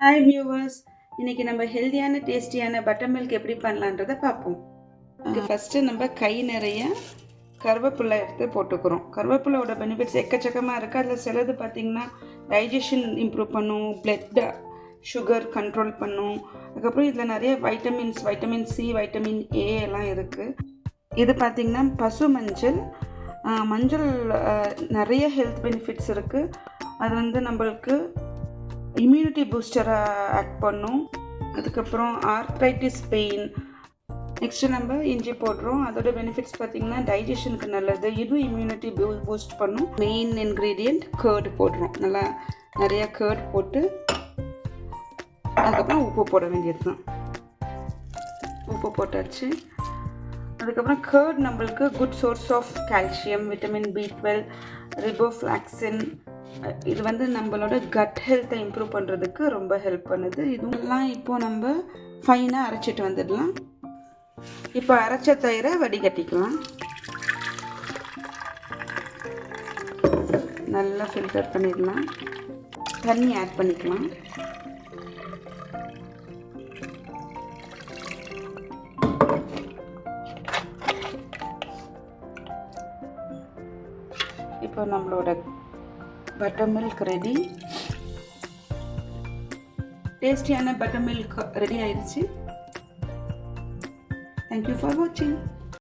Hi viewers, இன்னைக்கு நம்ம ஹெல்தியான டேஸ்டியான பட்டர் மில்க் எப்படி பண்ணலான்றதை பார்ப்போம். இதுக்கு ஃபஸ்ட்டு நம்ம கை நிறைய கருவேப்பிலை எடுத்து போட்டுக்கிறோம். கருவேப்பிலோட பெனிஃபிட்ஸ் எக்கச்சக்கமாக இருக்குது. அதில் சிலது பார்த்திங்கன்னா டைஜஷன் இம்ப்ரூவ் பண்ணும், பிளட் சுகர் கண்ட்ரோல் பண்ணும். அதுக்கப்புறம் இதில் நிறைய வைட்டமின் சி, வைட்டமின் ஏ எல்லாம் இருக்குது. இது பார்த்திங்கன்னா பசு மஞ்சள் நிறைய ஹெல்த் பெனிஃபிட்ஸ் இருக்குது. அது நம்மளுக்கு இம்யூனிட்டி பூஸ்டராக ஆக்ட் பண்ணும். அதுக்கப்புறம் ஆர்த்ரைட்டிஸ் பெயின். நெக்ஸ்ட்டு நம்ம இஞ்சி போடுறோம். அதோட பெனிஃபிட்ஸ் பார்த்திங்கன்னா டைஜஷனுக்கு நல்லது. இதுவும் இம்யூனிட்டி பூஸ்ட் பண்ணும். மெயின் இன்க்ரீடியண்ட் கர்டு போடுறோம். நல்லா நிறையா கர்ட் போட்டு அதுக்கப்புறம் உப்பு போட வேண்டியது தான். உப்பு போட்டாச்சு. அதுக்கப்புறம் கர்ட் நம்மளுக்கு good source of calcium, vitamin B12, riboflavin. இது நம்மளோட கட் ஹெல்த்தை இம்ப்ரூவ் பண்ணுறதுக்கு ரொம்ப ஹெல்ப் பண்ணுது. இதுவெல்லாம் இப்போது நம்ம ஃபைனாக அரைச்சிட்டு வந்துடலாம். இப்போ அரைச்ச தயிரை வடிகட்டிக்கலாம். நல்லா ஃபில்டர் பண்ணிடலாம். தண்ணி ஆட் பண்ணிக்கலாம். இப்போ நம்மளோட பட்டர் மில்க் ரெடி. டேஸ்டியான பட்டர் மில்க் ரெடி ஆயிடுச்சு. தேங்க்யூ ஃபார் வாட்சிங்.